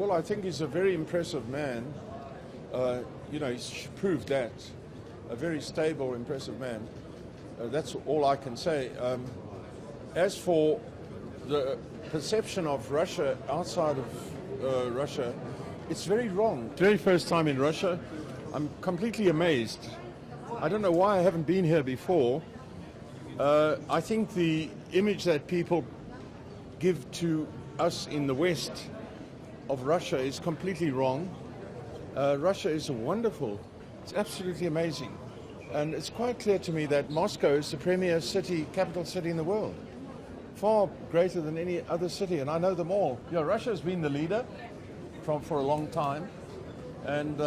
Well, I think he's a very impressive man. He's proved that. A very stable, impressive man. That's all I can say. As for the perception of Russia outside of Russia, it's very wrong. Very first time in Russia. I'm completely amazed. I don't know why I haven't been here before. I think the image that people give to us in the West of Russia is completely wrong. Russia is wonderful. It's absolutely amazing. And it's quite clear to me that Moscow is the premier city, capital city in the world. Far greater than any other city, and I know them all. Russia has been the leader for a long time. And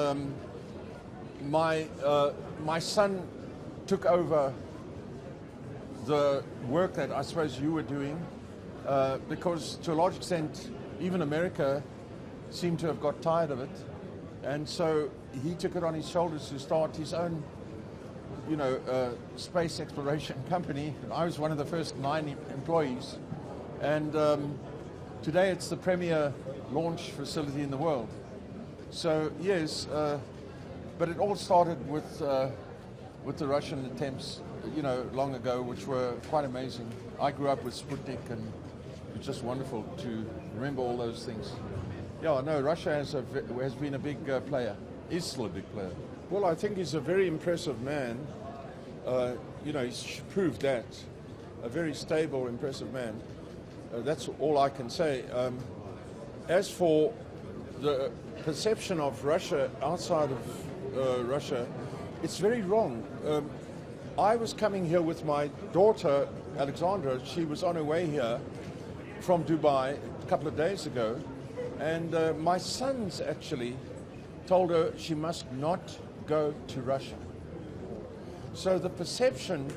my son took over the work that I suppose you were doing because to a large extent even America seemed to have got tired of it, and so he took it on his shoulders to start his own space exploration company. I was one of the first 9 employees, and today it's the premier launch facility in the world. So yes, but it all started with the Russian attempts, long ago, which were quite amazing. I grew up with Sputnik, and it's just wonderful to remember all those things. Russia has been a big player, is still a big player. Well, I think he's a very impressive man. He's proved that. A very stable, impressive man. That's all I can say. As for the perception of Russia outside of Russia, it's very wrong. I was coming here with my daughter, Alexandra. She was on her way here from Dubai a couple of days ago, and my sons actually told her she must not go to Russia. So the perception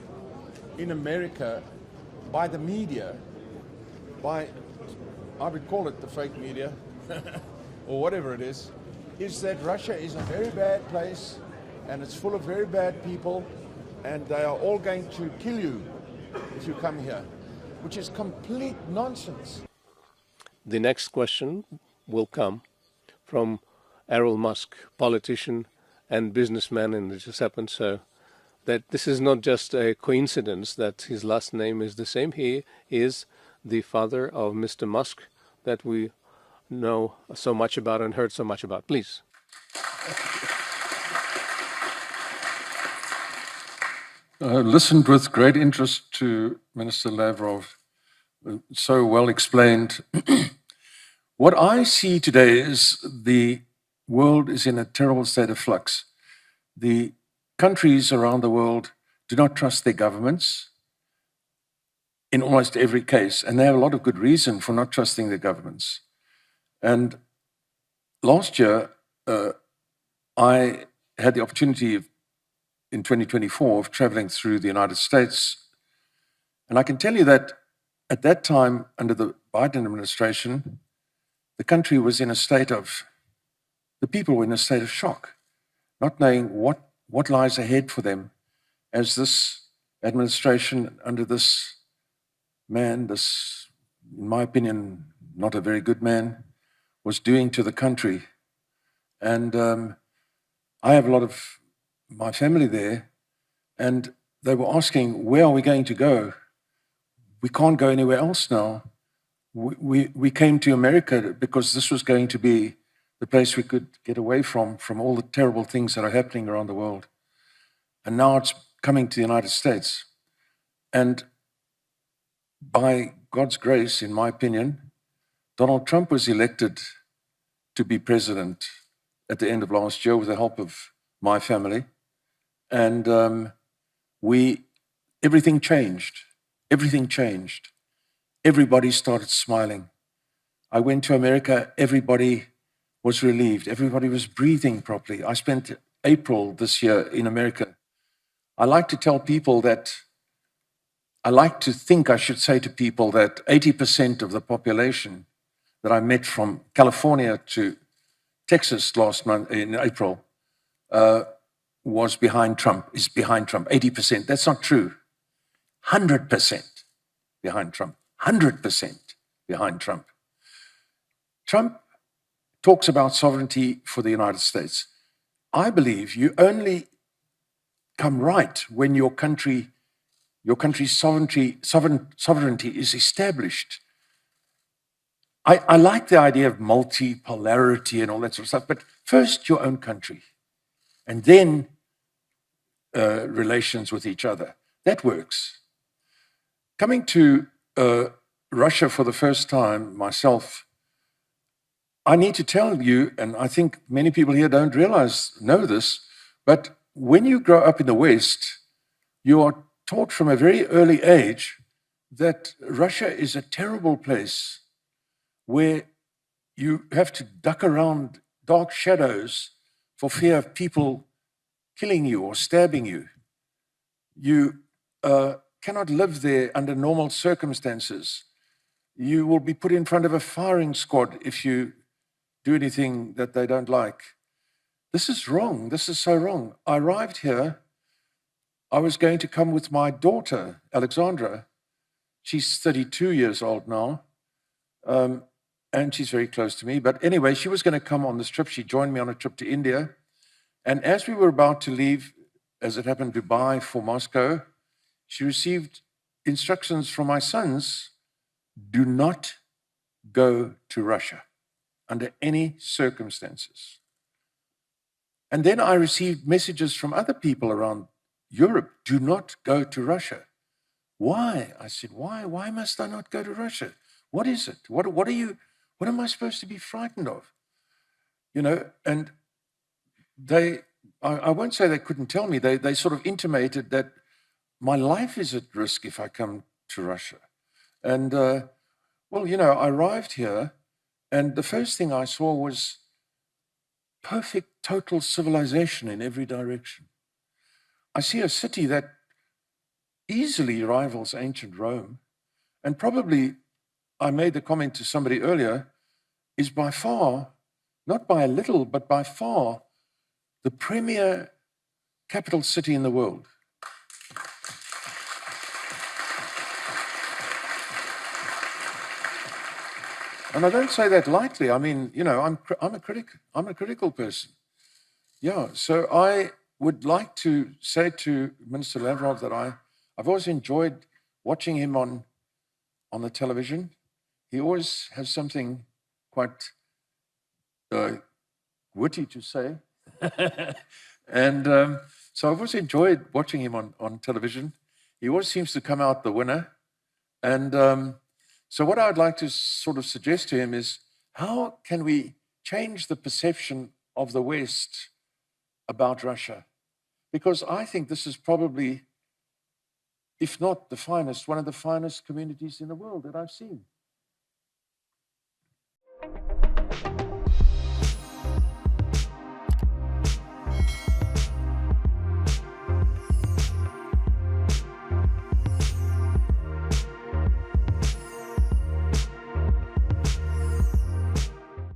in America by the media, I would call it the fake media, or whatever it is that Russia is a very bad place, and it's full of very bad people, and they are all going to kill you if you come here, which is complete nonsense. The next question will come from Errol Musk, politician and businessman, and it just happened so that this is not just a coincidence that his last name is the same. He is the father of Mr. Musk that we know so much about and heard so much about. Please. Listened with great interest to Minister Lavrov. So well explained. What I see today is the world is in a terrible state of flux. The countries around the world do not trust their governments in almost every case, and they have a lot of good reason for not trusting their governments. And last year, I had the opportunity in 2024 of traveling through the United States. And I can tell you that at that time, under the Biden administration, the country was in a state of, the people were in a state of shock, not knowing what lies ahead for them as this administration under this man, this, in my opinion, not a very good man, was doing to the country. And I have a lot of my family there, and they were asking, where are we going to go? We can't go anywhere else now. We came to America because this was going to be the place we could get away from all the terrible things that are happening around the world. And now it's coming to the United States. And by God's grace, in my opinion, Donald Trump was elected to be president at the end of last year with the help of my family. And everything changed. Everything changed. Everybody started smiling. I went to America, everybody was relieved. Everybody was breathing properly. I spent April this year in America. I like to tell people that, I like to think I should say to people that 80% of the population that I met from California to Texas last month in April was behind Trump, is behind Trump, 80%. That's not true. 100% behind Trump. 100% behind Trump. Trump talks about sovereignty for the United States. I believe you only come right when your country's sovereignty is established. I like the idea of multipolarity and all that sort of stuff, but first your own country, and then relations with each other. That works. Coming to Russia for the first time myself, I need to tell you, and I think many people here don't know this, but when you grow up in the West, you are taught from a very early age that Russia is a terrible place where you have to duck around dark shadows for fear of people killing you or stabbing you. You cannot live there under normal circumstances. You will be put in front of a firing squad if you do anything that they don't like. This is wrong. This is so wrong. I arrived here. I was going to come with my daughter, Alexandra. She's 32 years old now, and she's very close to me. But anyway, she was going to come on this trip. She joined me on a trip to India. And as we were about to leave, as it happened, Dubai for Moscow, she received instructions from my sons: do not go to Russia under any circumstances. And then I received messages from other people around Europe: do not go to Russia. Why? I said, why? Why must I not go to Russia? What is it? What am I supposed to be frightened of? You know, and I won't say they couldn't tell me, they sort of intimated that my life is at risk if I come to Russia. And, well, you know, I arrived here, and the first thing I saw was perfect, total civilization in every direction. I see a city that easily rivals ancient Rome, and probably, I made the comment to somebody earlier, is by far, not by a little, but by far, the premier capital city in the world. And I don't say that lightly. I mean, you know, I'm a critic. I'm a critical person. Yeah, so I would like to say to Minister Lavrov that I've always enjoyed watching him on the television. He always has something quite witty to say. And so I've always enjoyed watching him on television. He always seems to come out the winner. And so what I'd like to sort of suggest to him is, how can we change the perception of the West about Russia? Because I think this is probably, if not the finest, one of the finest communities in the world that I've seen.